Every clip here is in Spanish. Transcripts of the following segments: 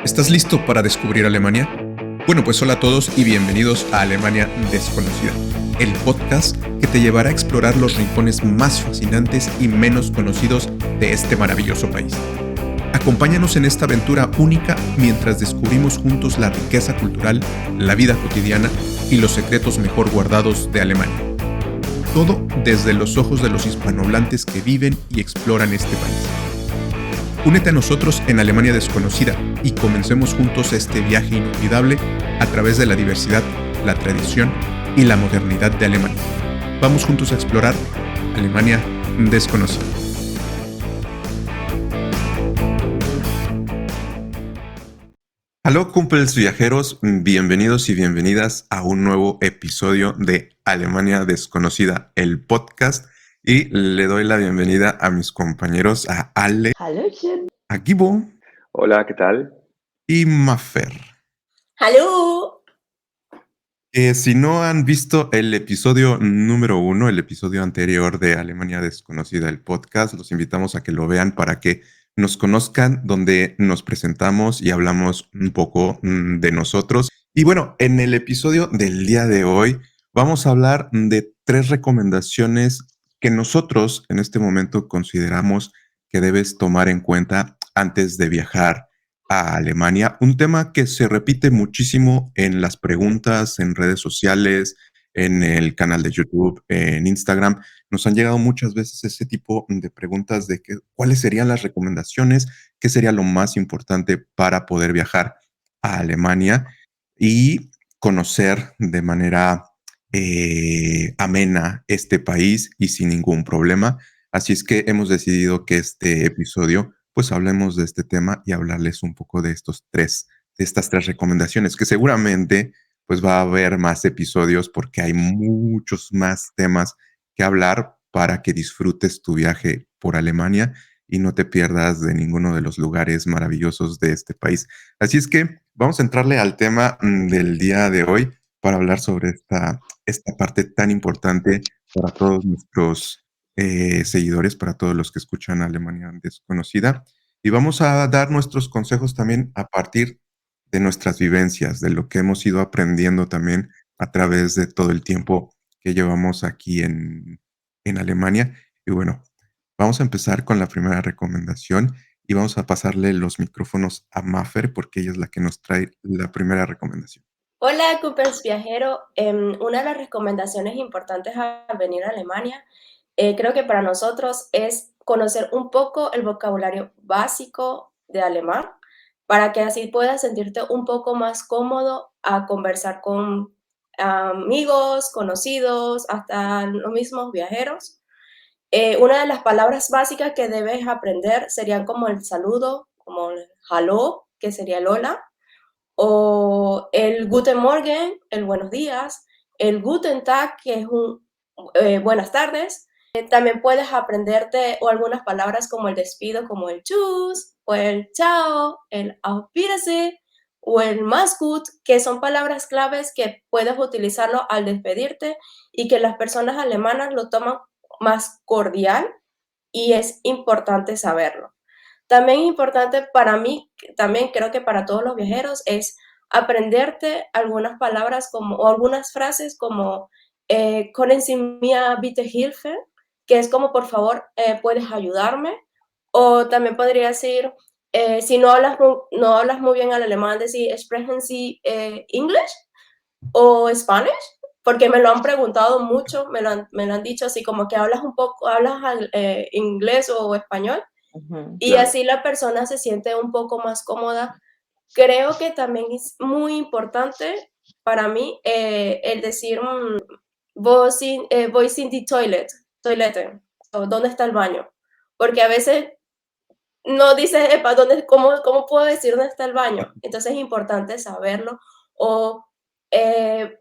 ¿Estás listo para descubrir Alemania? Bueno, pues hola a todos y bienvenidos a Alemania Desconocida, el podcast que te llevará a explorar los rincones más fascinantes y menos conocidos de este maravilloso país. Acompáñanos en esta aventura única mientras descubrimos juntos la riqueza cultural, la vida cotidiana y los secretos mejor guardados de Alemania. Todo desde los ojos de los hispanohablantes que viven y exploran este país. Únete a nosotros en Alemania Desconocida y comencemos juntos este viaje inolvidable a través de la diversidad, la tradición y la modernidad de Alemania. Vamos juntos a explorar Alemania Desconocida. Aló, cumples viajeros, bienvenidos y bienvenidas a un nuevo episodio de Alemania Desconocida, el podcast. Y le doy la bienvenida a mis compañeros, a Ale, Hallöchen. a Gibo Hola, ¿qué tal? y Mafer. ¡Hallo! Si no han visto el episodio número 1, el episodio anterior de Alemania Desconocida, el podcast, los invitamos a que lo vean para que nos conozcan, donde nos presentamos y hablamos un poco de nosotros. Y bueno, en el episodio del día de hoy vamos a hablar de 3 recomendaciones que nosotros en este momento consideramos que debes tomar en cuenta antes de viajar a Alemania. Un tema que se repite muchísimo en las preguntas, en redes sociales, en el canal de YouTube, en Instagram. Nos han llegado muchas veces ese tipo de preguntas de cuáles serían las recomendaciones, qué sería lo más importante para poder viajar a Alemania y conocer de manera amena este país y sin ningún problema. Así es que hemos decidido que este episodio pues hablemos de este tema y hablarles un poco de estas tres recomendaciones, que seguramente pues va a haber más episodios porque hay muchos más temas que hablar para que disfrutes tu viaje por Alemania y no te pierdas de ninguno de los lugares maravillosos de este país. Así es que vamos a entrarle al tema del día de hoy para hablar sobre esta parte tan importante para todos nuestros seguidores, para todos los que escuchan Alemania Desconocida. Y vamos a dar nuestros consejos también a partir de nuestras vivencias, de lo que hemos ido aprendiendo también a través de todo el tiempo que llevamos aquí en Alemania. Y bueno, vamos a empezar con la primera recomendación y vamos a pasarle los micrófonos a Mafer porque ella es la que nos trae la primera recomendación. Hola, Coopers Viajero. Una de las recomendaciones importantes al venir a Alemania, creo que para nosotros es conocer un poco el vocabulario básico de alemán, para que así puedas sentirte un poco más cómodo a conversar con amigos, conocidos, hasta los mismos viajeros. Una de las palabras básicas que debes aprender serían como el saludo, como el hallo, que sería el hola, o el Guten Morgen, el buenos días, el Guten Tag, que es un buenas tardes. También puedes aprenderte o algunas palabras como el despido, como el Tschüss, o el Chao, el Auf Wiedersehen, o el Mach's gut, que son palabras claves que puedes utilizarlo al despedirte y que las personas alemanas lo toman más cordial y es importante saberlo. También importante para mí, también creo que para todos los viajeros, es aprenderte algunas palabras como, o algunas frases como können Sie mir bitte Hilfe, que es como por favor puedes ayudarme, o también podría decir, si no hablas muy bien el alemán, decir sprechen Sie English o Spanish, porque me lo han preguntado mucho, me lo han dicho así como que hablas un poco, hablas inglés o español, y Claro. así la persona se siente un poco más cómoda. Creo que también es muy importante para mí el decir, voy sin die Toilette, o ¿dónde está el baño? Porque a veces no dices, epa, ¿cómo puedo decir dónde está el baño? Entonces es importante saberlo. O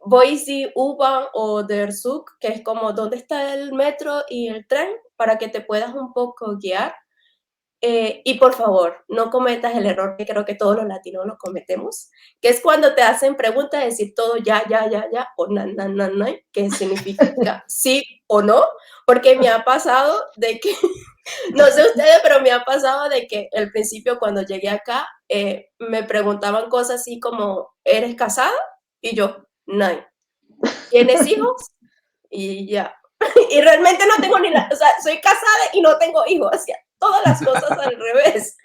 voy si U-Bahn o der Zug, que es como dónde está el metro y el tren, para que te puedas un poco guiar. Y por favor, no cometas el error que creo que todos los latinos lo cometemos, que es cuando te hacen preguntas, decir todo ya, o na, que significa sí o no, porque me ha pasado de que, no sé ustedes, pero me ha pasado de que al principio cuando llegué acá, me preguntaban cosas así como, ¿eres casada? Y yo, no. ¿Tienes hijos? Y ya. Y realmente no tengo ni la, o sea, soy casada y no tengo hijos, hacía todas las cosas al revés.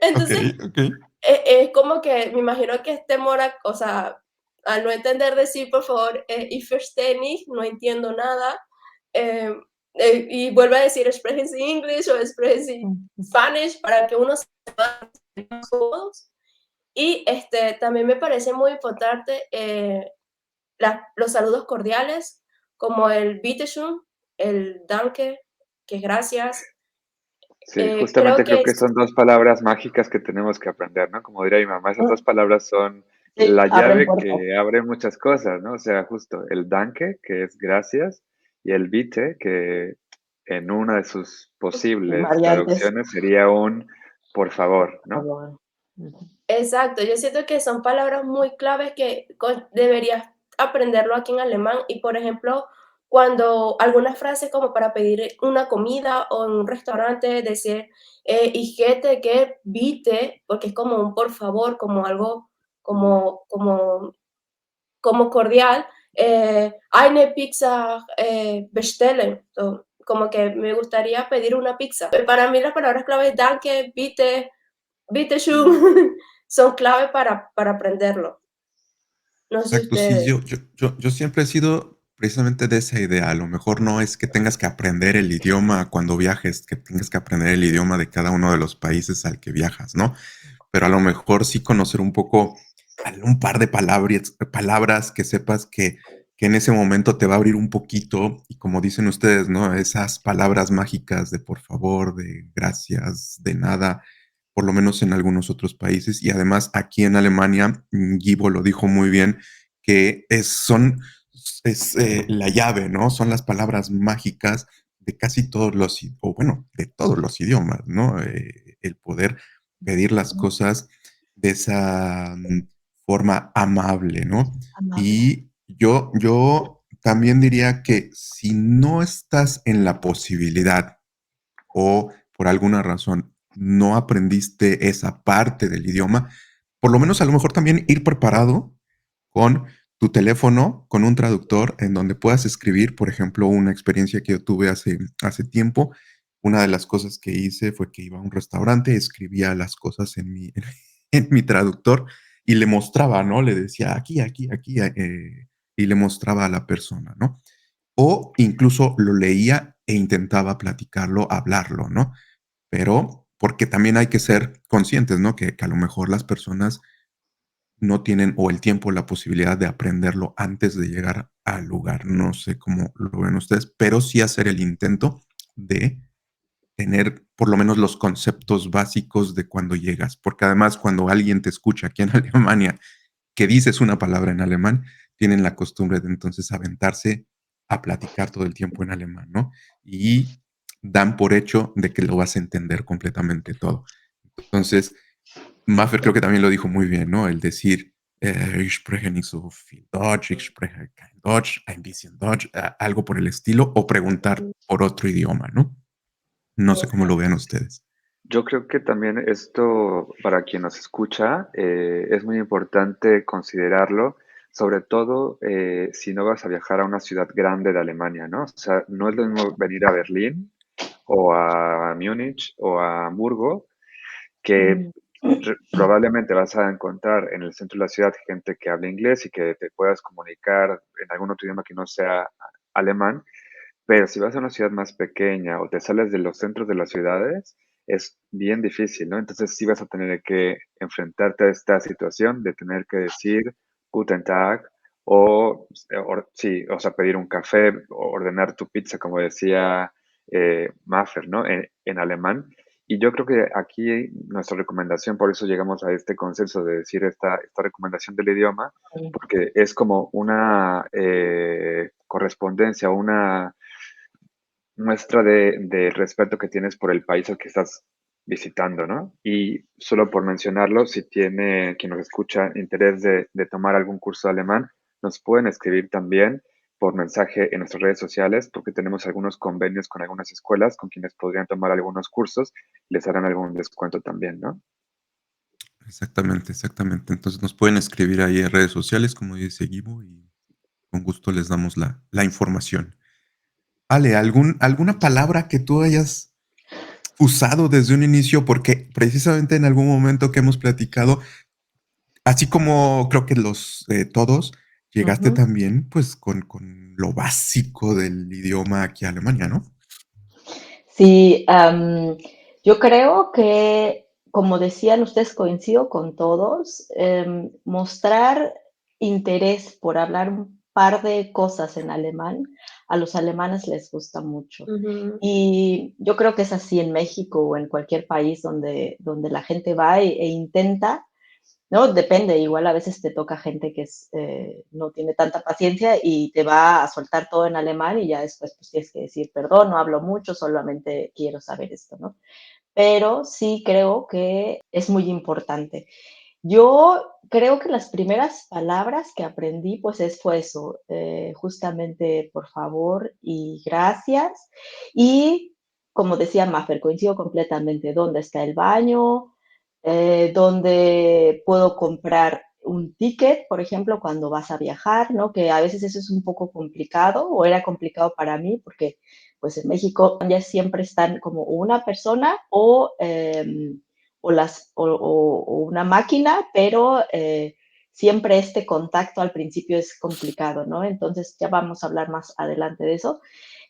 Entonces, Okey, okey. es como que me imagino que es temor a, o sea, al no entender decir, por favor, ich verstehe nicht, no entiendo nada, eh, y vuelve a decir, sprechen Sie English o sprechen Sie Spanish para que uno se sienta más cómodos. Y también me parece muy importante los saludos cordiales, como el Bitteschön, el Danke, que es gracias. Sí, Creo justamente creo que que son 2 palabras mágicas que tenemos que aprender, ¿no? Como diría mi mamá, esas 2 palabras son sí, la abren llave puertas. que abre muchas cosas, ¿no? O sea, justo el danke, que es gracias, y el bitte, que en una de sus posibles Variantes. traducciones sería un por favor, Ah, ¿no? bueno. Ujú. Exacto, yo siento que son palabras muy claves que deberías aprenderlo aquí en alemán y, por ejemplo, cuando algunas frases como para pedir una comida o en un restaurante, decir, ich hätte que bitte, porque es como un por favor, como algo como cordial, eine Pizza bestellen, como que me gustaría pedir una pizza. Para mí las palabras claves danke, bitte, bitte Mm. schön, son clave para aprenderlo. No sé Exacto, sí, ustedes. yo siempre he sido precisamente de esa idea. A lo mejor no es que tengas que aprender el idioma cuando viajes, que tengas que aprender el idioma de cada uno de los países al que viajas, ¿no? Pero a lo mejor sí conocer un poco, un par de palabras que sepas que en ese momento te va a abrir un poquito, y como dicen ustedes, ¿no? Esas palabras mágicas de por favor, de gracias, de nada, por lo menos en algunos otros países. Y además aquí en Alemania, Gibo lo dijo muy bien, que es la llave, ¿no? Son las palabras mágicas de casi todos o bueno, de todos los idiomas, ¿no? El poder pedir las cosas de esa forma amable, ¿no? Amable. Y yo también diría que si no estás en la posibilidad o por alguna razón no aprendiste esa parte del idioma, por lo menos a lo mejor también ir preparado con tu teléfono, con un traductor en donde puedas escribir, por ejemplo, una experiencia que yo tuve hace tiempo. Una de las cosas que hice fue que iba a un restaurante, escribía las cosas en mi traductor y le mostraba, ¿no? Le decía aquí, aquí, aquí, y le mostraba a la persona, ¿no? O incluso lo leía e intentaba platicarlo, hablarlo, ¿no? Pero porque también hay que ser conscientes, ¿no? Que a lo mejor las personas no tienen o el tiempo o la posibilidad de aprenderlo antes de llegar al lugar. No sé cómo lo ven ustedes, pero sí hacer el intento de tener por lo menos los conceptos básicos de cuando llegas, porque además cuando alguien te escucha aquí en Alemania que dices una palabra en alemán, tienen la costumbre de entonces aventarse a platicar todo el tiempo en alemán, ¿no? Y dan por hecho de que lo vas a entender completamente todo. Entonces, Maffer creo que también lo dijo muy bien, ¿no? El decir, ich spreche nicht so viel Deutsch, ich spreche kein Deutsch, ein bisschen Deutsch, algo por el estilo, o preguntar por otro idioma, ¿no? No sé cómo lo vean ustedes. Yo creo que también esto, para quien nos escucha, es muy importante considerarlo, sobre todo si no vas a viajar a una ciudad grande de Alemania, ¿no? O sea, no es lo mismo venir a Berlín o a Múnich o a Hamburgo, que Mm. probablemente vas a encontrar en el centro de la ciudad gente que habla inglés y que te puedas comunicar en algún otro idioma que no sea alemán, pero si vas a una ciudad más pequeña o te sales de los centros de las ciudades, es bien difícil, ¿no? Entonces sí vas a tener que enfrentarte a esta situación de tener que decir Guten Tag sí, o sea, pedir un café, o ordenar tu pizza, como decía Maffer, ¿no? En alemán. Y yo creo que aquí nuestra recomendación, por eso llegamos a este consenso de decir esta recomendación del idioma, porque es como una correspondencia, una muestra de respeto que tienes por el país al que estás visitando, ¿no? Y solo por mencionarlo, si tiene quien nos escucha interés de tomar algún curso de alemán, nos pueden escribir también por mensaje en nuestras redes sociales, porque tenemos algunos convenios con algunas escuelas con quienes podrían tomar algunos cursos, les harán algún descuento también, ¿no? Exactamente, exactamente. Entonces nos pueden escribir ahí en redes sociales, como dice Gibo, y con gusto les damos la información. Ale, ¿alguna palabra que tú hayas usado desde un inicio? Porque precisamente en algún momento que hemos platicado, así como creo que los todos, llegaste Ujú. también pues con lo básico del idioma aquí a Alemania, ¿no? Sí, yo creo que, como decían ustedes, coincido con todos, mostrar interés por hablar un par de cosas en alemán, a los alemanes les gusta mucho. Ujú, Y yo creo que es así en México o en cualquier país donde la gente va e intenta, ¿no? Depende, igual a veces te toca gente que no tiene tanta paciencia y te va a soltar todo en alemán y ya después pues tienes que decir, perdón, no hablo mucho, solamente quiero saber esto, ¿no? Pero sí creo que es muy importante. Yo creo que las primeras palabras que aprendí, pues fue eso, justamente por favor y gracias. Y como decía Maffer, coincido completamente, ¿dónde está el baño? ¿Dónde puedo comprar un ticket, por ejemplo, cuando vas a viajar, ¿no? Que a veces eso es un poco complicado o era complicado para mí porque pues en México ya siempre están como una persona o una máquina, pero siempre este contacto al principio es complicado, ¿no? Entonces ya vamos a hablar más adelante de eso.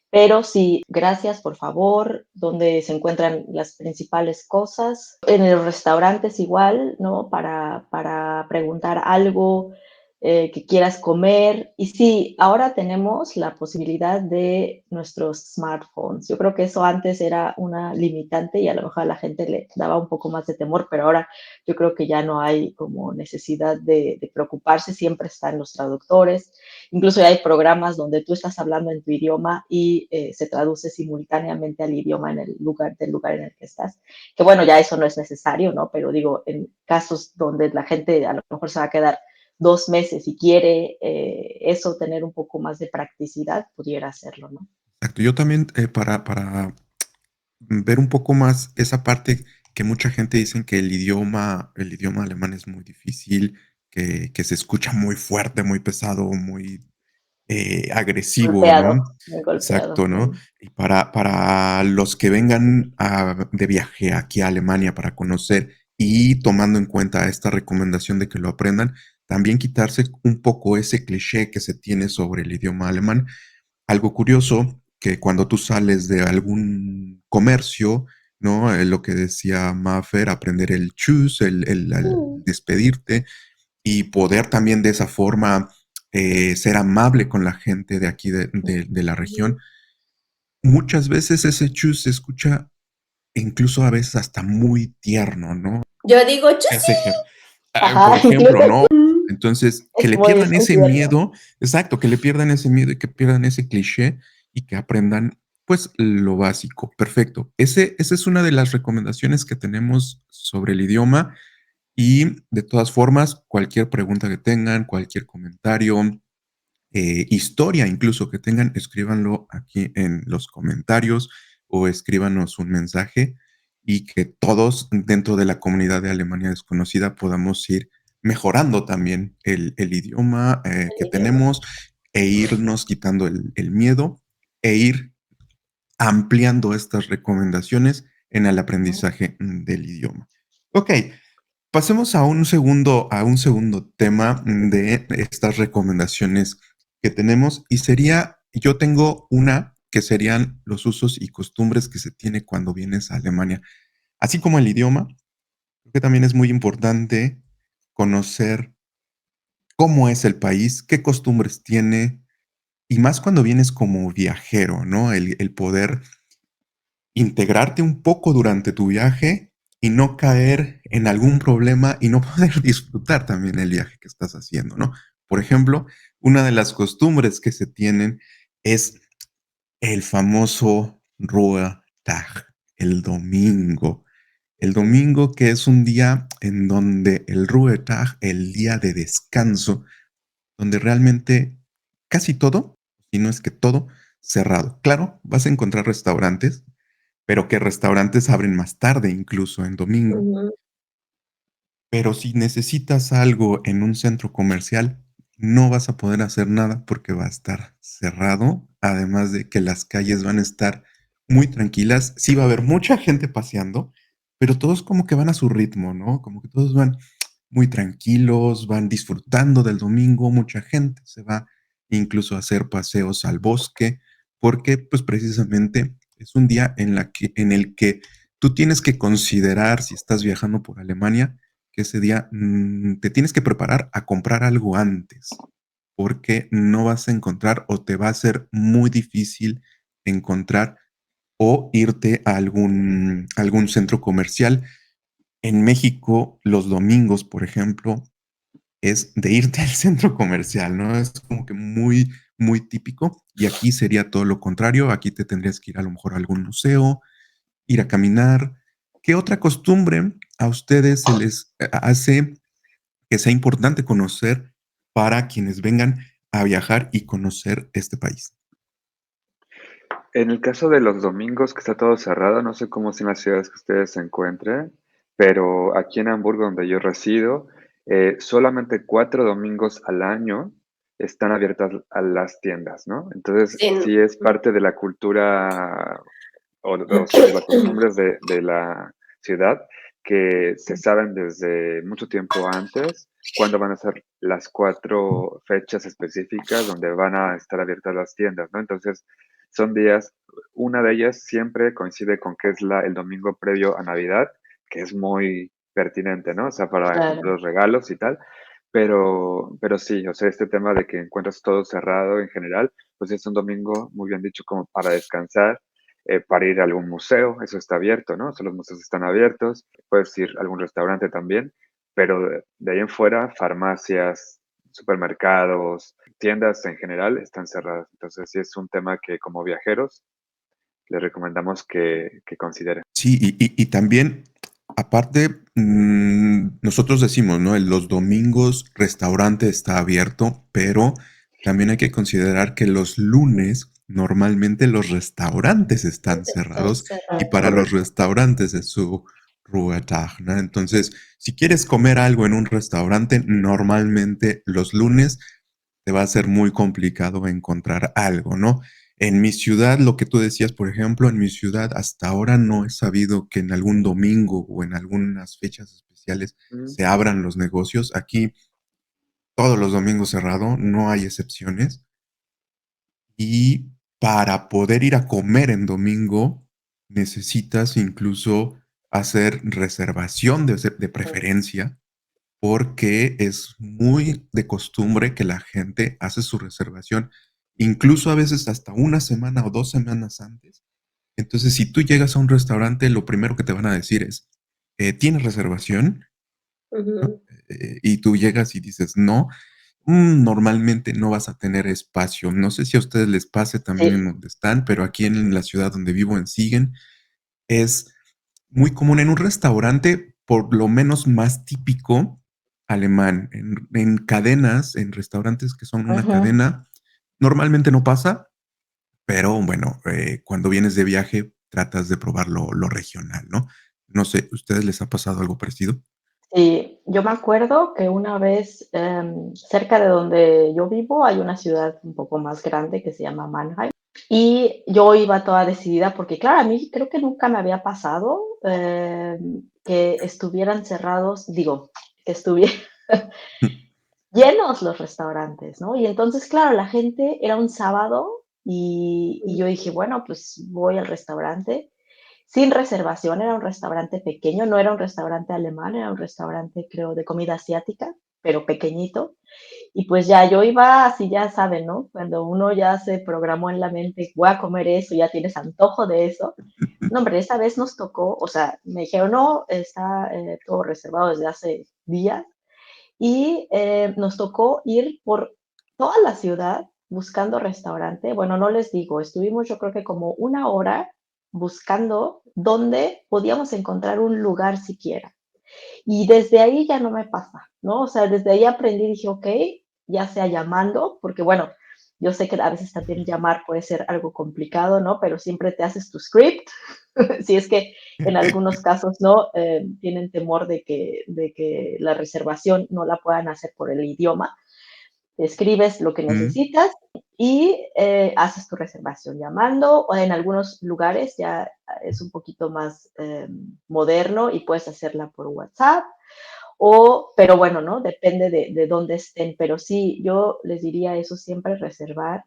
Pero sí, gracias, por favor, donde se encuentran las principales cosas. En los restaurantes igual, ¿no? Para preguntar algo que quieras comer. Y sí, ahora tenemos la posibilidad de nuestros smartphones. Yo creo que eso antes era una limitante y a lo mejor a la gente le daba un poco más de temor, pero ahora yo creo que ya no hay como necesidad de preocuparse, siempre están los traductores. Incluso hay programas donde tú estás hablando en tu idioma y se traduce simultáneamente al idioma del lugar en el que estás. Que bueno, ya eso no es necesario, ¿no? Pero digo, en casos donde la gente a lo mejor se va a quedar 2 meses y quiere eso, tener un poco más de practicidad, pudiera hacerlo, ¿no? Exacto. Yo también, para ver un poco más esa parte que mucha gente dicen que el idioma alemán es muy difícil, que se escucha muy fuerte, muy pesado, muy agresivo, Golpeado, ¿no? muy golpeado. Exacto, ¿no? Y para los que vengan de viaje aquí a Alemania para conocer y tomando en cuenta esta recomendación de que lo aprendan, también quitarse un poco ese cliché que se tiene sobre el idioma alemán. Algo curioso, que cuando tú sales de algún comercio, ¿no? Lo que decía Maffer, aprender el tschüss, el Mm. despedirte y poder también de esa forma ser amable con la gente de aquí de la región. ujú. Muchas veces ese tschüss se escucha incluso a veces hasta muy tierno, ¿no? Yo digo, yo sí. Ese por Ajá, ejemplo, incluso ¿no? Entonces, que le es pierdan muy ese tierno. miedo, exacto, que le pierdan ese miedo y que pierdan ese cliché y que aprendan, pues, lo básico. Perfecto. Esa es una de las recomendaciones que tenemos sobre el idioma y de todas formas, cualquier pregunta que tengan, cualquier comentario, historia incluso que tengan, escríbanlo aquí en los comentarios o escríbanos un mensaje y que todos dentro de la comunidad de Alemania desconocida podamos ir mejorando también el idioma que El idioma. tenemos e irnos quitando el miedo e ir ampliando estas recomendaciones en el aprendizaje del idioma. Ok, pasemos a un segundo tema de estas recomendaciones que tenemos y sería, yo tengo una que serían los usos y costumbres que se tiene cuando vienes a Alemania. Así como el idioma, creo que también es muy importante conocer cómo es el país, qué costumbres tiene y más cuando vienes como viajero, ¿no? El poder integrarte un poco durante tu viaje y no caer en algún problema y no poder disfrutar también el viaje que estás haciendo, ¿no? Por ejemplo, una de las costumbres que se tienen es el famoso Ruhetag, el domingo. El domingo que es un día en donde el Ruhetag, el día de descanso, donde realmente casi todo, y no es que todo, cerrado. Claro, vas a encontrar restaurantes, pero que restaurantes abren más tarde, incluso en domingo. Ujú. pero si necesitas algo en un centro comercial, no vas a poder hacer nada porque va a estar cerrado, además de que las calles van a estar muy tranquilas. Sí va a haber mucha gente paseando, pero todos como que van a su ritmo, ¿no? Como que todos van muy tranquilos, van disfrutando del domingo, mucha gente se va incluso a hacer paseos al bosque, porque pues precisamente es un día en el que tú tienes que considerar si estás viajando por Alemania que ese día te tienes que preparar a comprar algo antes, porque no vas a encontrar o te va a ser muy difícil encontrar o irte a algún centro comercial. En México, los domingos, por ejemplo, es de irte al centro comercial, ¿no? Es como que muy, muy típico. Y aquí sería todo lo contrario. Aquí te tendrías que ir a lo mejor a algún museo, ir a caminar. ¿Qué otra costumbre a ustedes se les hace que sea importante conocer para quienes vengan a viajar y conocer este país? En el caso de los domingos que está todo cerrado, no sé cómo son las ciudades que ustedes se encuentren, pero aquí en Hamburgo, donde yo resido, solamente 4 domingos al año están abiertas a las tiendas, ¿no? Entonces, Sí, sí es parte de la cultura o sea, de las costumbres de la ciudad que se saben desde mucho tiempo antes cuándo van a ser las 4 fechas específicas donde van a estar abiertas las tiendas, ¿no? Entonces, son días, una de ellas siempre coincide con que es el domingo previo a Navidad, que es muy pertinente, ¿no? O sea, para comprar Claro. los regalos y tal. Pero sí, o sea, este tema de que encuentras todo cerrado en general, pues es un domingo, muy bien dicho, como para descansar, para ir a algún museo, eso está abierto, ¿no? O sea, los museos están abiertos, puedes ir a algún restaurante también, pero de ahí en fuera, farmacias, supermercados, tiendas en general están cerradas. Entonces, sí es un tema que como viajeros les recomendamos que consideren. Sí, y también, aparte, nosotros decimos, ¿no? Los domingos restaurante está abierto, pero también hay que considerar que los lunes normalmente los restaurantes están están cerrados y cerrados. para los Correcto. restaurantes es su Ruhetag, ¿no? Entonces, si quieres comer algo en un restaurante, normalmente los lunes te va a ser muy complicado encontrar algo, ¿no? En mi ciudad, lo que tú decías, por ejemplo, en mi ciudad hasta ahora no he sabido que en algún domingo o en algunas fechas especiales Mm, se abran los negocios. Aquí todos los domingos cerrado, no hay excepciones. Y para poder ir a comer en domingo, necesitas incluso hacer reservación de preferencia porque es muy de costumbre que la gente hace su reservación, incluso a veces hasta una semana o 2 semanas antes. Entonces, si tú llegas a un restaurante, lo primero que te van a decir es, ¿tienes reservación? Ujú. Y tú llegas y dices, no, normalmente no vas a tener espacio. No sé si a ustedes les pase también en Sí. donde están, pero aquí en la ciudad donde vivo, en Siegen, es muy común en un restaurante, por lo menos más típico alemán, en cadenas, en restaurantes que son una Ujú. cadena, normalmente no pasa, pero bueno, cuando vienes de viaje tratas de probar lo regional, ¿no? No sé, ¿ustedes les ha pasado algo parecido? Sí, yo me acuerdo que una vez, cerca de donde yo vivo hay una ciudad un poco más grande que se llama Mannheim, y yo iba toda decidida porque, claro, a mí creo que nunca me había pasado, que estuvieran cerrados, digo, que estuvieran llenos los restaurantes, ¿no? Y entonces, claro, la gente era un sábado y yo dije: "Bueno, pues voy al restaurante", sin reservación, era un restaurante pequeño, no era un restaurante alemán, era un restaurante, creo, de comida asiática, pero pequeñito. Y pues ya yo iba así, ya saben, ¿no? Cuando uno ya se programó en la mente, voy a comer eso, ya tienes antojo de eso. No, hombre, esa vez nos tocó, o sea, me dijeron, no, está todo reservado desde hace días. Y nos tocó ir por toda la ciudad buscando restaurante. Bueno, no les digo, estuvimos yo creo que como una hora buscando dónde podíamos encontrar un lugar siquiera. Y desde ahí ya no me pasa, ¿no? O sea, desde ahí aprendí, dije, ok, ya sea llamando, porque bueno, Yo sé que a veces también llamar puede ser algo complicado, ¿no? Pero siempre te haces tu script. Si es que en algunos casos, ¿no? Tienen temor de que la reservación no la puedan hacer por el idioma. Escribes lo que Mm, necesitas y haces tu reservación llamando, o en algunos lugares ya es un poquito más moderno y puedes hacerla por WhatsApp, pero bueno, ¿no? Depende de dónde estén, pero sí, yo les diría eso siempre, reservar,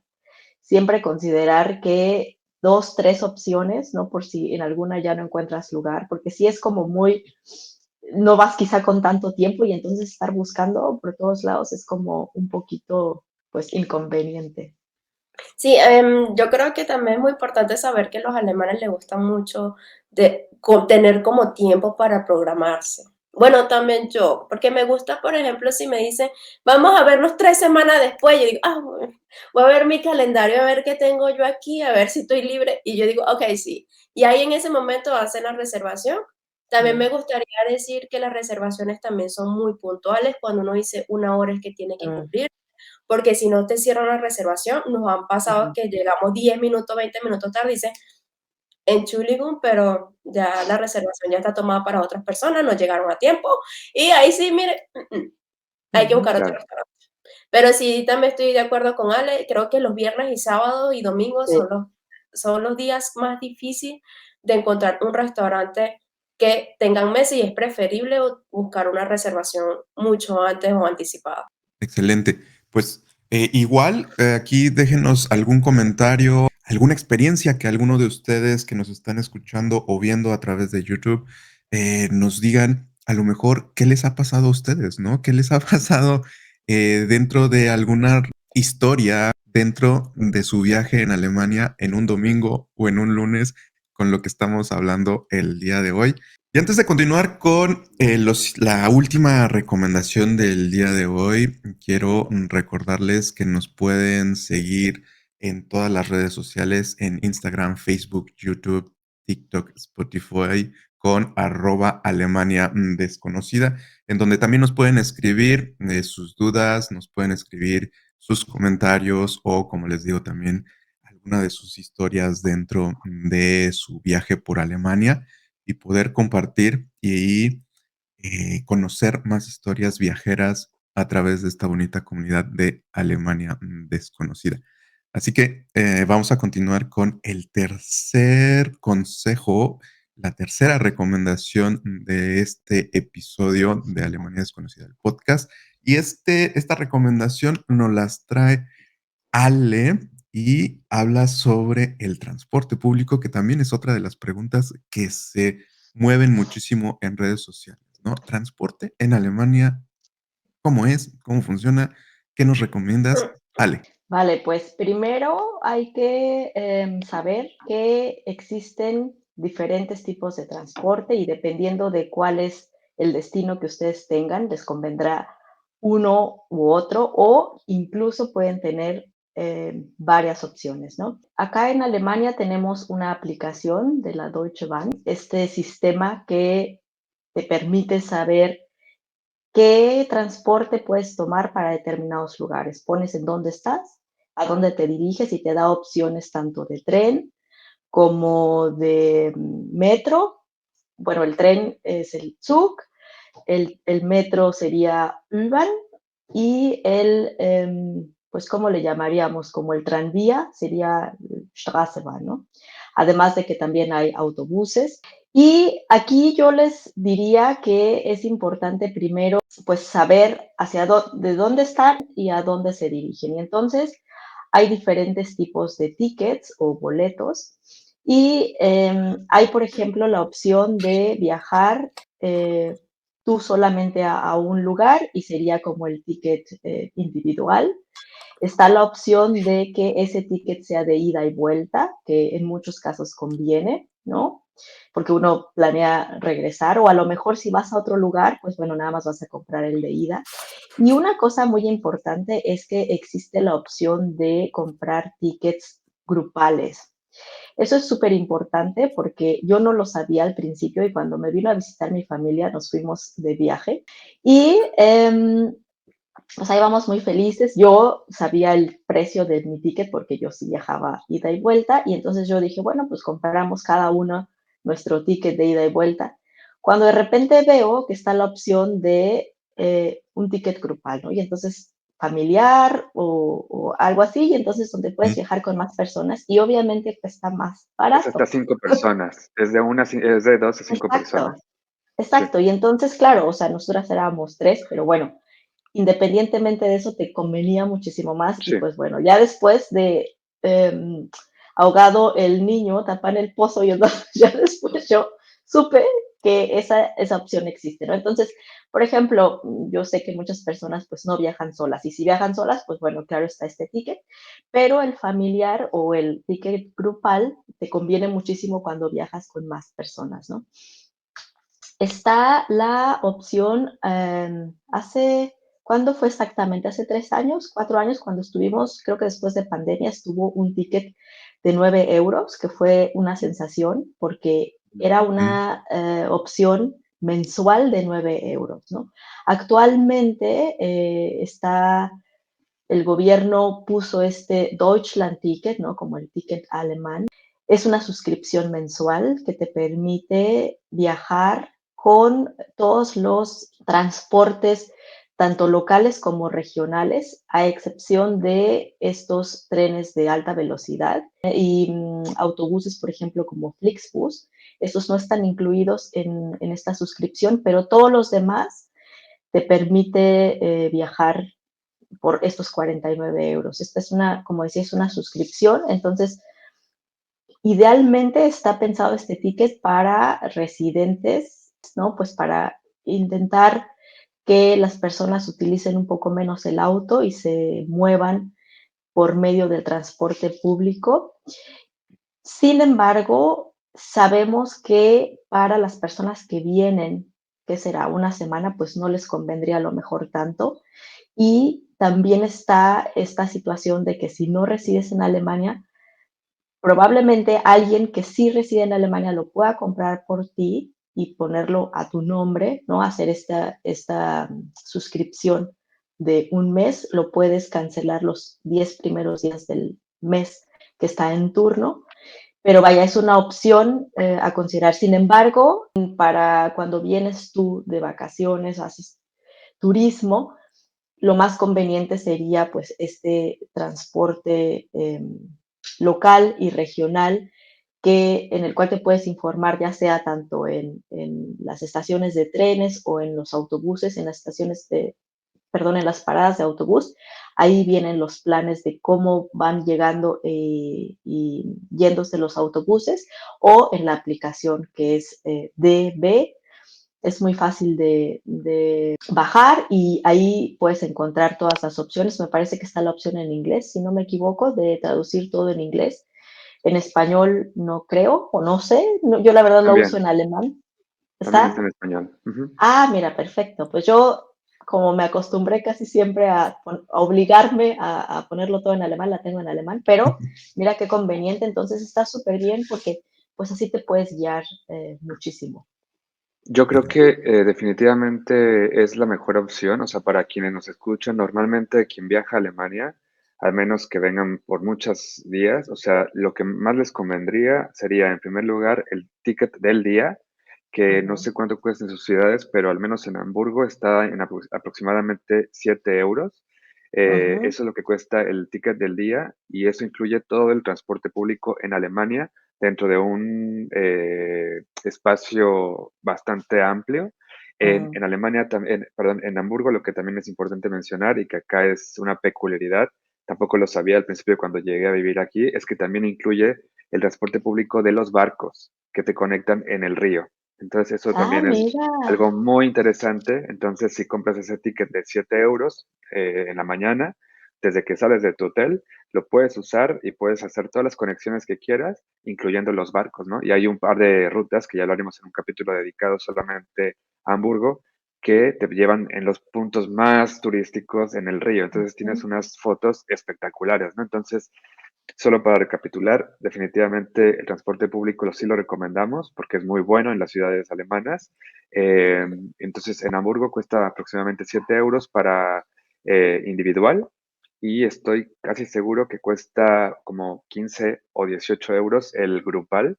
siempre considerar que 2, 3 opciones, ¿no? Por si en alguna ya no encuentras lugar, porque sí es como muy, no vas quizá con tanto tiempo y entonces estar buscando por todos lados es como un poquito, pues, inconveniente. Sí, yo creo que también es muy importante saber que a los alemanes les gusta mucho tener como tiempo para programarse. Bueno, también yo, porque me gusta, por ejemplo, si me dicen, vamos a vernos 3 semanas después, yo digo, bueno, voy a ver mi calendario, a ver qué tengo yo aquí, a ver si estoy libre, y yo digo, ok, sí. Y ahí en ese momento hacen la reservación. También me Mm, gustaría decir que las reservaciones también son muy puntuales cuando uno dice una hora es que tiene que mm, cumplir, porque si no te cierran la reservación, nos han pasado ujú. que llegamos 10 minutos, 20 minutos tarde, dice, Entschuldigung, pero ya la reservación ya está tomada para otras personas, no llegaron a tiempo, y ahí sí, mire, hay que Ujú. buscar otro Claro. restaurante. Pero sí, también estoy de acuerdo con Ale, creo que los viernes y sábados y domingos Sí. son los días más difíciles de encontrar un restaurante que tengan mesa y es preferible buscar una reservación mucho antes o anticipada. excelente. Pues igual, aquí déjenos algún comentario, alguna experiencia que alguno de ustedes que nos están escuchando o viendo a través de YouTube nos digan a lo mejor qué les ha pasado a ustedes, ¿no? ¿Qué les ha pasado dentro de alguna historia, dentro de su viaje en Alemania en un domingo o en un lunes con lo que estamos hablando el día de hoy? Y antes de continuar con la última recomendación del día de hoy, quiero recordarles que nos pueden seguir en todas las redes sociales, en Instagram, Facebook, YouTube, TikTok, Spotify, con @Alemania desconocida, en donde también nos pueden escribir sus dudas, nos pueden escribir sus comentarios o, como les digo, también alguna de sus historias dentro de su viaje por Alemania y poder compartir y conocer más historias viajeras a través de esta bonita comunidad de Alemania desconocida. Así que vamos a continuar con el tercer consejo, la tercera recomendación de este episodio de Alemania desconocida, el podcast. Y esta recomendación nos las trae Ale y habla sobre el transporte público, que también es otra de las preguntas que se mueven muchísimo en redes sociales, ¿no? Transporte en Alemania, ¿cómo es? ¿Cómo funciona? ¿Qué nos recomiendas? Ale. Vale, pues primero hay que saber que existen diferentes tipos de transporte y dependiendo de cuál es el destino que ustedes tengan, les convendrá uno u otro o incluso pueden tener varias opciones, ¿no? Acá en Alemania tenemos una aplicación de la Deutsche Bahn, este sistema que te permite saber qué transporte puedes tomar para determinados lugares. Pones en dónde estás, a dónde te diriges y te da opciones tanto de tren como de metro. Bueno, el tren es el Zug, el metro sería U-Bahn y pues, ¿cómo le llamaríamos? Como el tranvía sería Straßenbahn, ¿no? Además de que también hay autobuses. Y aquí yo les diría que es importante primero, pues, saber de dónde están y a dónde se dirigen. Y entonces hay diferentes tipos de tickets o boletos. Y hay, por ejemplo, la opción de viajar eh, tú solamente a un lugar y sería como el ticket individual. Está la opción de que ese ticket sea de ida y vuelta, que en muchos casos conviene, ¿no? Porque uno planea regresar o a lo mejor si vas a otro lugar, pues bueno, nada más vas a comprar el de ida. Y una cosa muy importante es que existe la opción de comprar tickets grupales. Eso es súper importante porque yo no lo sabía al principio y cuando me vino a visitar mi familia nos fuimos de viaje y Pues ahí vamos muy felices. Yo sabía el precio de mi ticket porque yo sí viajaba ida y vuelta y entonces yo dije, bueno, pues compramos cada uno nuestro ticket de ida y vuelta. Cuando de repente veo que está la opción de un ticket grupal, ¿no? Y entonces familiar o algo así, y entonces donde puedes Sí, viajar con más personas y obviamente cuesta más Es hasta barato. 5 personas, es de 2 a 5 Exacto, personas. Sí, exacto. Y entonces, claro, o sea, nosotras éramos tres, pero bueno, independientemente de eso, te convenía muchísimo más. Y sí. pues bueno, ya después de ahogado el niño, tapan el pozo y entonces ya después yo supe que esa opción existe, ¿no? Entonces, por ejemplo, yo sé que muchas personas pues no viajan solas y si viajan solas, pues bueno, claro está este ticket, pero el familiar o el ticket grupal te conviene muchísimo cuando viajas con más personas, ¿no? Está la opción, ¿cuándo fue exactamente? ¿Hace 3 años, 4 años? Cuando estuvimos, creo que después de pandemia, estuvo un ticket de 9 euros, que fue una sensación, porque era sí, una opción mensual de 9 euros, ¿no? Actualmente el gobierno puso este Deutschland Ticket, ¿no? Como el ticket alemán. Es una suscripción mensual que te permite viajar con todos los transportes, tanto locales como regionales, a excepción de estos trenes de alta velocidad y autobuses, por ejemplo, como Flixbus. Estos no están incluidos en esta suscripción, pero todos los demás te permite viajar por estos 49 euros. Esta es una, como decía, es una suscripción, entonces idealmente está pensado este ticket para residentes, ¿no? Pues para intentar que las personas utilicen un poco menos el auto y se muevan por medio del transporte público. Sin embargo, sabemos que para las personas que vienen, que será una semana, pues no les convendría a lo mejor tanto. Y también está esta situación de que si no resides en Alemania, probablemente alguien que sí reside en Alemania lo pueda comprar por ti y ponerlo a tu nombre, ¿no? Hacer esta suscripción de un mes, lo puedes cancelar los 10 primeros días del mes que está en turno, pero vaya, es una opción a considerar. Sin embargo, para cuando vienes tú de vacaciones, haces turismo, lo más conveniente sería pues este transporte local y regional en el cual te puedes informar ya sea tanto en las estaciones de trenes o en los autobuses, en las estaciones de, perdón, en las paradas de autobús. Ahí vienen los planes de cómo van llegando y yéndose los autobuses o en la aplicación que es DB. Es muy fácil de bajar y ahí puedes encontrar todas las opciones. Me parece que está la opción en inglés, si no me equivoco, de traducir todo en inglés. En español no creo o no sé, yo la verdad lo uso También, en alemán. también está ¿Está? en español. Ujú. Ah, mira, perfecto. Pues yo, como me acostumbré casi siempre a obligarme a ponerlo todo en alemán, la tengo en alemán, pero mira qué conveniente, entonces está súper bien porque pues así te puedes guiar muchísimo. Yo creo que definitivamente es la mejor opción, o sea, para quienes nos escuchan, normalmente quien viaja a Alemania, al menos que vengan por muchos días, o sea, lo que más les convendría sería, en primer lugar, el ticket del día, que no Ujú, sé cuánto cuesta en sus ciudades, pero al menos en Hamburgo está en aproximadamente 7 euros. ujú, Eso es lo que cuesta el ticket del día y eso incluye todo el transporte público en Alemania dentro de un espacio bastante amplio. ujú. En Alemania, también, perdón, en Hamburgo, lo que también es importante mencionar y que acá es una peculiaridad, tampoco lo sabía al principio cuando llegué a vivir aquí, es que también incluye el transporte público de los barcos que te conectan en el río. Entonces, eso Ah, también es mira. algo muy interesante. Entonces, si compras ese ticket de 7 euros en la mañana, desde que sales de tu hotel, lo puedes usar y puedes hacer todas las conexiones que quieras, incluyendo los barcos, ¿no? Y hay un par de rutas que ya lo haremos en un capítulo dedicado solamente a Hamburgo, que te llevan en los puntos más turísticos en el río. Entonces tienes Ujú, unas fotos espectaculares, ¿no? Entonces, solo para recapitular, definitivamente el transporte público sí lo recomendamos porque es muy bueno en las ciudades alemanas. Eh, entonces, en Hamburgo cuesta aproximadamente 7 euros para individual y estoy casi seguro que cuesta como 15 o 18 euros el grupal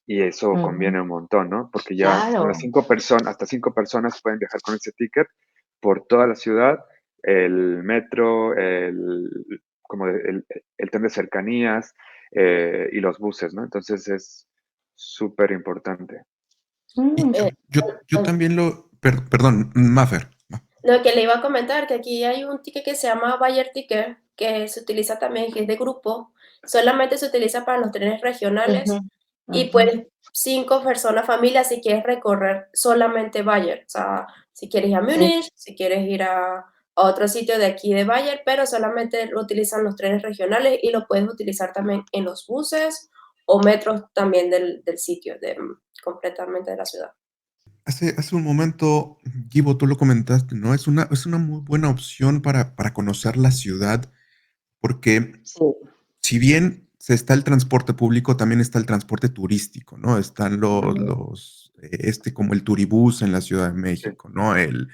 y eso conviene un montón, ¿no? Porque ya con las Claro. 5 personas, hasta 5 personas pueden viajar con ese ticket por toda la ciudad, el metro, como el tren de cercanías y los buses, ¿no? Entonces es súper importante. Y Mm, yo también perdón, Maffer. Lo que le iba a comentar, que aquí hay un ticket que se llama Bayer Ticket, que se utiliza también, que es de grupo, solamente se utiliza para los trenes ujú, regionales y ujú, pues 5 personas, familia, si quieres recorrer solamente Bayer, o sea, si quieres ir a sí. Múnich, si quieres ir a otro sitio de aquí de Bayer, pero solamente lo utilizan los trenes regionales y lo puedes utilizar también en los buses o metros también del sitio, completamente de la ciudad. Hace un momento, Gibo, tú lo comentaste, ¿no? Es una muy buena opción para conocer la ciudad, porque Sí. si bien se está el transporte público, también está el transporte turístico, ¿no? Están Ujú, como el Turibús en la Ciudad de Sí. México, ¿no? El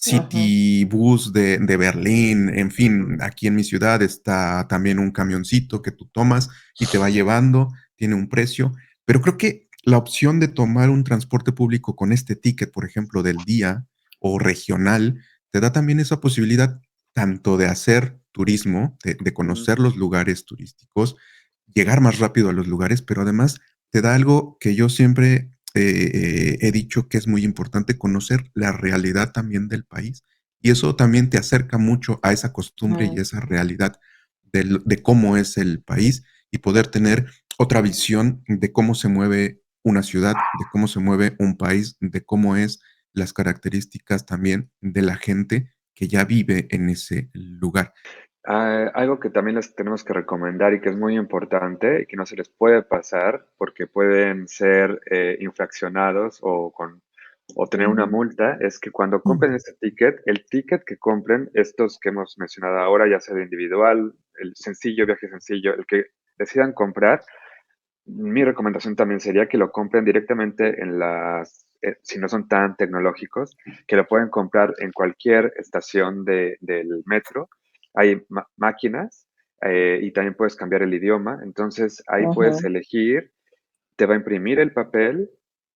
ujú, City Bus de Berlín, en fin, Ujú. aquí en mi ciudad está también un camioncito que tú tomas y te va llevando, tiene un precio, pero creo que la opción de tomar un transporte público con este ticket, por ejemplo, del día o regional, te da también esa posibilidad tanto de hacer turismo, de Ujú. conocer los lugares turísticos, llegar más rápido a los lugares, pero además te da algo que yo siempre he dicho que es muy importante, conocer la realidad también del país. Y eso también te acerca mucho a esa costumbre y ujú, esa realidad de cómo es el país y poder tener otra visión de cómo se mueve una ciudad, de cómo se mueve un país, de cómo es las características también de la gente que ya vive en ese lugar. Algo que también les tenemos que recomendar y que es muy importante y que no se les puede pasar porque pueden ser infraccionados o tener una ujú, multa es que cuando Mm. compren este ticket, el ticket que compren, estos que hemos mencionado ahora, ya sea de individual, el sencillo, viaje sencillo, el que decidan comprar, mi recomendación también sería que lo compren directamente si no son tan tecnológicos, que lo pueden comprar en cualquier estación del metro. Hay máquinas y también puedes cambiar el idioma. Entonces ahí puedes ujú, elegir, te va a imprimir el papel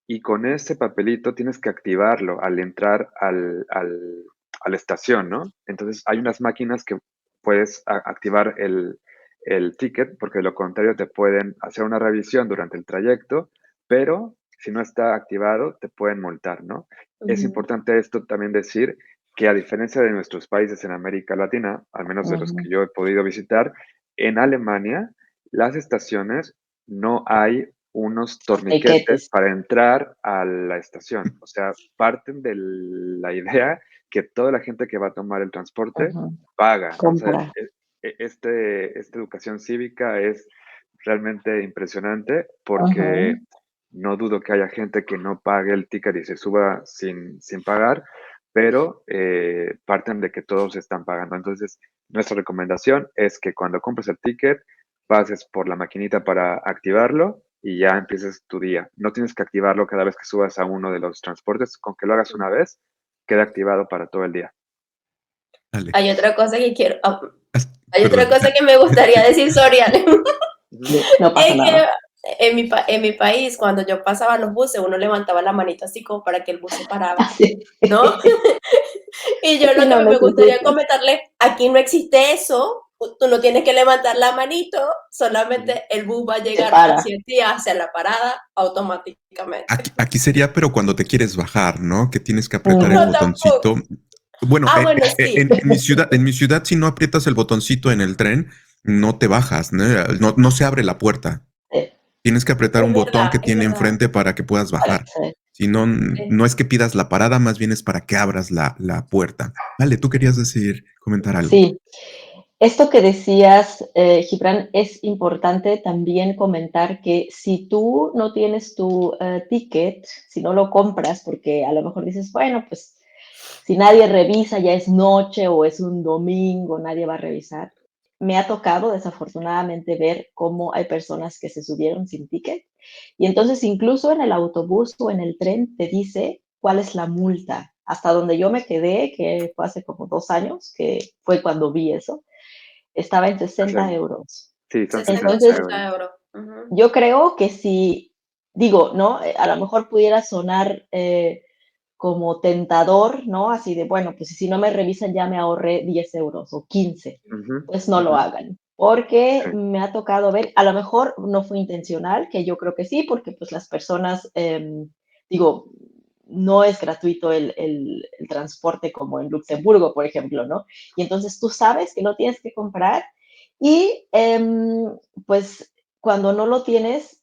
y con ese papelito tienes que activarlo al entrar a la estación, ¿no? Entonces hay unas máquinas que puedes activar el ticket porque de lo contrario te pueden hacer una revisión durante el trayecto, pero si no está activado te pueden multar, ¿no? Es Ujú. importante esto también decir que a diferencia de nuestros países en América Latina, al menos de los que ujú. yo he podido visitar, en Alemania las estaciones no hay unos torniquetes Tiquetes. para entrar a la estación. O sea, parten de la idea que toda la gente que va a tomar el transporte Ujú, paga, ¿no? O sea, compra. esta educación cívica es realmente impresionante porque Ujú, no dudo que haya gente que no pague el ticket y se suba sin pagar, pero parten de que todos están pagando. Entonces, nuestra recomendación es que cuando compres el ticket, pases por la maquinita para activarlo y ya empieces tu día. No tienes que activarlo cada vez que subas a uno de los transportes, con que lo hagas una vez, queda activado para todo el día. Dale. Hay otra cosa que hay otra Perdón. cosa que me gustaría decir, Sorian. Ujú. sí, no pasa Es nada. que en mi país, cuando yo pasaba los buses, uno levantaba la manito así como para que el bus se parara, Sí. ¿no? Y yo Aquí lo que no me gustaría necesitas. comentarle, aquí no existe eso, tú no tienes que levantar la manito, Ujú. solamente el bus va a Se llegar para. hacia ti, hacia la parada, automáticamente. Aquí sería, pero cuando te quieres bajar, ¿no? Que tienes que apretar el No, Ujú, tampoco. botoncito. Bueno, Ah, bueno, sí. en mi ciudad, si no aprietas el botoncito en el tren, no te bajas, ¿no? No se abre la puerta. sí, Tienes que apretar un botón que Es tiene verdad. enfrente para que puedas bajar. sí. Si no, Eh, no es que pidas la parada, más bien es para que abras la puerta. Vale, tú querías comentar algo. Sí, esto que decías, Gibran, es importante también comentar que si tú no tienes tu ticket, si no lo compras, porque a lo mejor dices, bueno, pues si nadie revisa, ya es noche o es un domingo, nadie va a revisar. Me ha tocado desafortunadamente ver cómo hay personas que se subieron sin ticket y entonces incluso en el autobús o en el tren te dice cuál es la multa hasta donde yo me quedé, que fue hace como 2 años, que fue cuando vi eso, estaba en 60 Claro. euros. Sí, son 60, 60 Entonces, 80 euros. euros. Ujú. yo creo que si, digo, ¿no? A lo mejor pudiera sonar como tentador, ¿no? Así de, bueno, pues si no me revisan ya me ahorré 10 euros o 15, Ujú, pues no lo ujú. hagan. Porque Sí. me ha tocado ver, a lo mejor no fue intencional, que yo creo que sí, porque pues las personas, digo, no es gratuito el transporte como en Luxemburgo, por ejemplo, ¿no? Y entonces tú sabes que lo tienes que comprar y pues cuando no lo tienes,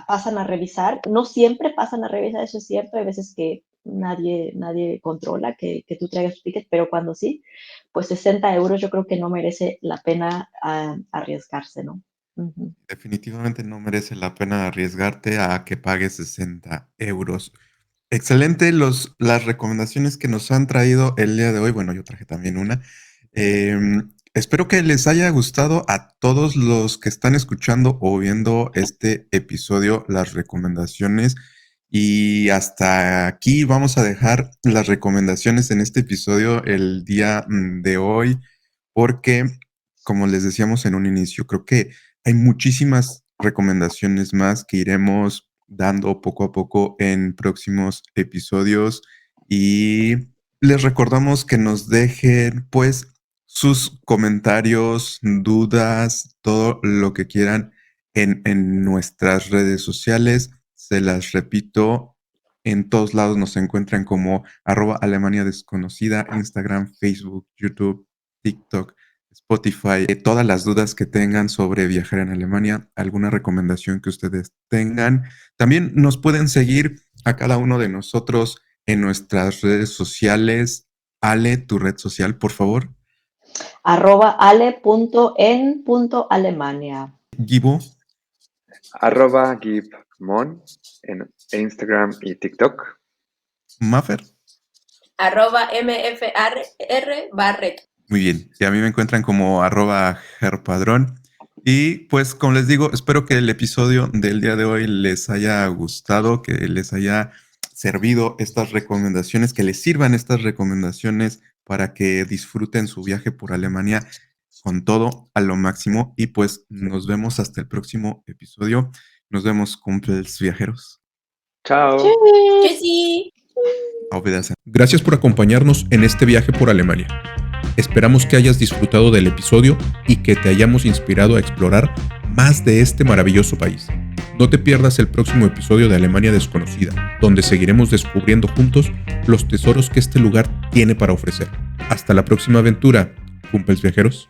pasan a revisar. No siempre pasan a revisar, eso es cierto. Hay veces que nadie controla que tú traigas tu ticket, pero cuando sí, pues 60 euros yo creo que no merece la pena arriesgarse, ¿no? Ujú. Definitivamente no merece la pena arriesgarte a que pagues 60 euros. Excelente las recomendaciones que nos han traído el día de hoy. Bueno, yo traje también una. Espero que les haya gustado a todos los que están escuchando o viendo este episodio, las recomendaciones. Y hasta aquí vamos a dejar las recomendaciones en este episodio el día de hoy, porque, como les decíamos en un inicio, creo que hay muchísimas recomendaciones más que iremos dando poco a poco en próximos episodios y les recordamos que nos dejen pues sus comentarios, dudas, todo lo que quieran en nuestras redes sociales. Se las repito, en todos lados nos encuentran como @Alemania Desconocida, Instagram, Facebook, YouTube, TikTok, Spotify. Todas las dudas que tengan sobre viajar en Alemania, alguna recomendación que ustedes tengan. También nos pueden seguir a cada uno de nosotros en nuestras redes sociales. Ale, tu red social, por favor. @ale.en.alemania. Gibo, @gibmon en Instagram y TikTok. Maffer. @mfr Barret. Muy bien. Y a mí me encuentran como @gerpadrón. Y pues, como les digo, espero que el episodio del día de hoy les haya gustado, que les haya servido estas recomendaciones, que les sirvan estas recomendaciones para que disfruten su viaje por Alemania con todo a lo máximo. Y pues nos vemos hasta el próximo episodio. Nos vemos, cumples viajeros. Chao. Tschüss. Tschüssi. Auf Wiedersehen. Gracias por acompañarnos en este viaje por Alemania. Esperamos que hayas disfrutado del episodio y que te hayamos inspirado a explorar más de este maravilloso país. No te pierdas el próximo episodio de Alemania Desconocida, donde seguiremos descubriendo juntos los tesoros que este lugar tiene para ofrecer. Hasta la próxima aventura, cumples viajeros.